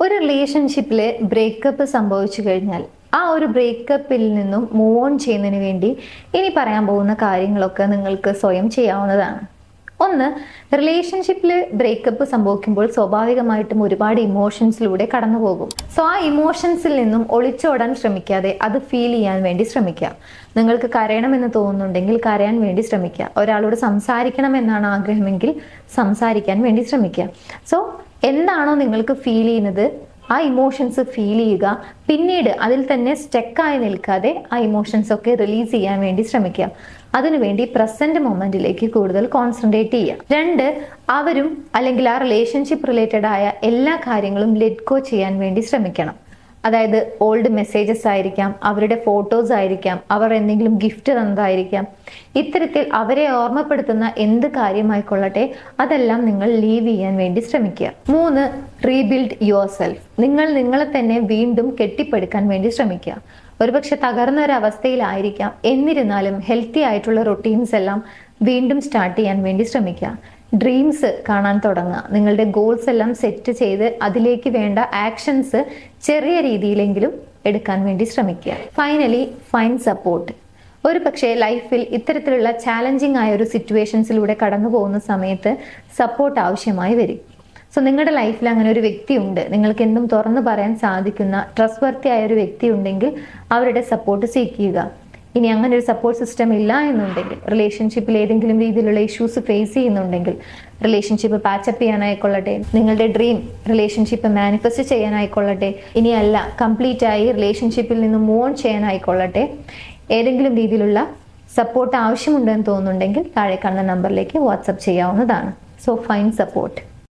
ഒരു റിലേഷൻഷിപ്പിൽ ബ്രേക്കപ്പ് സംഭവിച്ചു കഴിഞ്ഞാൽ ആ ഒരു ബ്രേക്കപ്പിൽ നിന്നും മൂവ് ഓൺ ചെയ്യുന്നതിന് വേണ്ടി ഇനി പറയാൻ പോകുന്ന കാര്യങ്ങളൊക്കെ നിങ്ങൾക്ക് സ്വയം ചെയ്യാവുന്നതാണ്. ഒന്ന്, റിലേഷൻഷിപ്പിൽ ബ്രേക്കപ്പ് സംഭവിക്കുമ്പോൾ സ്വാഭാവികമായിട്ടും ഒരുപാട് ഇമോഷൻസിലൂടെ കടന്നു പോകും. സോ ആ ഇമോഷൻസിൽ നിന്നും ഒളിച്ചോടാൻ ശ്രമിക്കാതെ അത് ഫീൽ ചെയ്യാൻ വേണ്ടി ശ്രമിക്കുക. നിങ്ങൾക്ക് കരയണമെന്ന് തോന്നുന്നുണ്ടെങ്കിൽ കരയാൻ വേണ്ടി ശ്രമിക്കുക. ഒരാളോട് സംസാരിക്കണമെന്നാണ് ആഗ്രഹമെങ്കിൽ സംസാരിക്കാൻ വേണ്ടി ശ്രമിക്കുക. സോ എന്താണോ നിങ്ങൾക്ക് ഫീൽ ചെയ്യുന്നത് ആ ഇമോഷൻസ് ഫീൽ ചെയ്യുക. പിന്നീട് അതിൽ തന്നെ സ്റ്റക്കായി നിൽക്കാതെ ആ ഇമോഷൻസ് ഒക്കെ റിലീസ് ചെയ്യാൻ വേണ്ടി ശ്രമിക്കുക. അതിനുവേണ്ടി പ്രസന്റ് മൊമെന്റിലേക്ക് കൂടുതൽ കോൺസെൻട്രേറ്റ് ചെയ്യുക. രണ്ട്, അവരും അല്ലെങ്കിൽ ആ റിലേഷൻഷിപ്പ് റിലേറ്റഡ് ആയ എല്ലാ കാര്യങ്ങളും ലെറ്റ് ഗോ ചെയ്യാൻ വേണ്ടി ശ്രമിക്കണം. അതായത് ഓൾഡ് മെസ്സേജസ് ആയിരിക്കാം, അവരുടെ ഫോട്ടോസ് ആയിരിക്കാം, അവർ എന്തെങ്കിലും ഗിഫ്റ്റ് തന്നതായിരിക്കാം. ഇത്തരത്തിൽ അവരെ ഓർമ്മപ്പെടുത്തുന്ന എന്ത് കാര്യമായിക്കൊള്ളട്ടെ അതെല്ലാം നിങ്ങൾ ലീവ് ചെയ്യാൻ വേണ്ടി ശ്രമിക്കുക. മൂന്ന്, റീബിൽഡ് യുവർ സെൽഫ്. നിങ്ങൾ നിങ്ങളെ തന്നെ വീണ്ടും കെട്ടിപ്പടുക്കാൻ വേണ്ടി ശ്രമിക്കുക. ഒരുപക്ഷെ തകർന്ന ഒരു അവസ്ഥയിലായിരിക്കാം, എന്നിരുന്നാലും ഹെൽത്തി ആയിട്ടുള്ള റൊട്ടീൻസ് എല്ലാം വീണ്ടും സ്റ്റാർട്ട് ചെയ്യാൻ വേണ്ടി ശ്രമിക്കുക. ഡ്രീംസ് കാണാൻ തുടങ്ങുക. നിങ്ങളുടെ ഗോൾസ് എല്ലാം സെറ്റ് ചെയ്ത് അതിലേക്ക് വേണ്ട ആക്ഷൻസ് ചെറിയ രീതിയിലെങ്കിലും എടുക്കാൻ വേണ്ടി ശ്രമിക്കുക. Finally, find support. ഒരു പക്ഷേ ലൈഫിൽ ഇത്തരത്തിലുള്ള ചാലഞ്ചിങ് ആയ ഒരു സിറ്റുവേഷൻസിലൂടെ കടന്നു പോകുന്ന സമയത്ത് സപ്പോർട്ട് ആവശ്യമായി വരും. സോ നിങ്ങളുടെ ലൈഫിൽ അങ്ങനെ ഒരു വ്യക്തി ഉണ്ട്, നിങ്ങൾക്ക് എന്തും തുറന്നു പറയാൻ സാധിക്കുന്ന ട്രസ്റ്റ് വർത്തി ആയ ഒരു വ്യക്തി ഉണ്ടെങ്കിൽ അവരുടെ സപ്പോർട്ട് സീക്ക് ചെയ്യുക. ഇനി അങ്ങനെ ഒരു സപ്പോർട്ട് സിസ്റ്റം ഇല്ല എന്നുണ്ടെങ്കിൽ, റിലേഷൻഷിപ്പിൽ ഏതെങ്കിലും രീതിയിലുള്ള ഇഷ്യൂസ് ഫേസ് ചെയ്യുന്നുണ്ടെങ്കിൽ, റിലേഷൻഷിപ്പ് പാച്ചപ്പ് ചെയ്യാനായിക്കൊള്ളട്ടെ, നിങ്ങളുടെ ഡ്രീം റിലേഷൻഷിപ്പ് മാനിഫെസ്റ്റ് ചെയ്യാനായിക്കൊള്ളട്ടെ, ഇനിയല്ല കംപ്ലീറ്റ് ആയി റിലേഷൻഷിപ്പിൽ നിന്ന് മൂവ് ഓൺ ചെയ്യാനായിക്കൊള്ളട്ടെ, ഏതെങ്കിലും രീതിയിലുള്ള സപ്പോർട്ട് ആവശ്യമുണ്ടെന്ന് തോന്നുന്നുണ്ടെങ്കിൽ താഴെ കാണുന്ന നമ്പറിലേക്ക് വാട്സപ്പ് ചെയ്യാവുന്നതാണ്. So find support.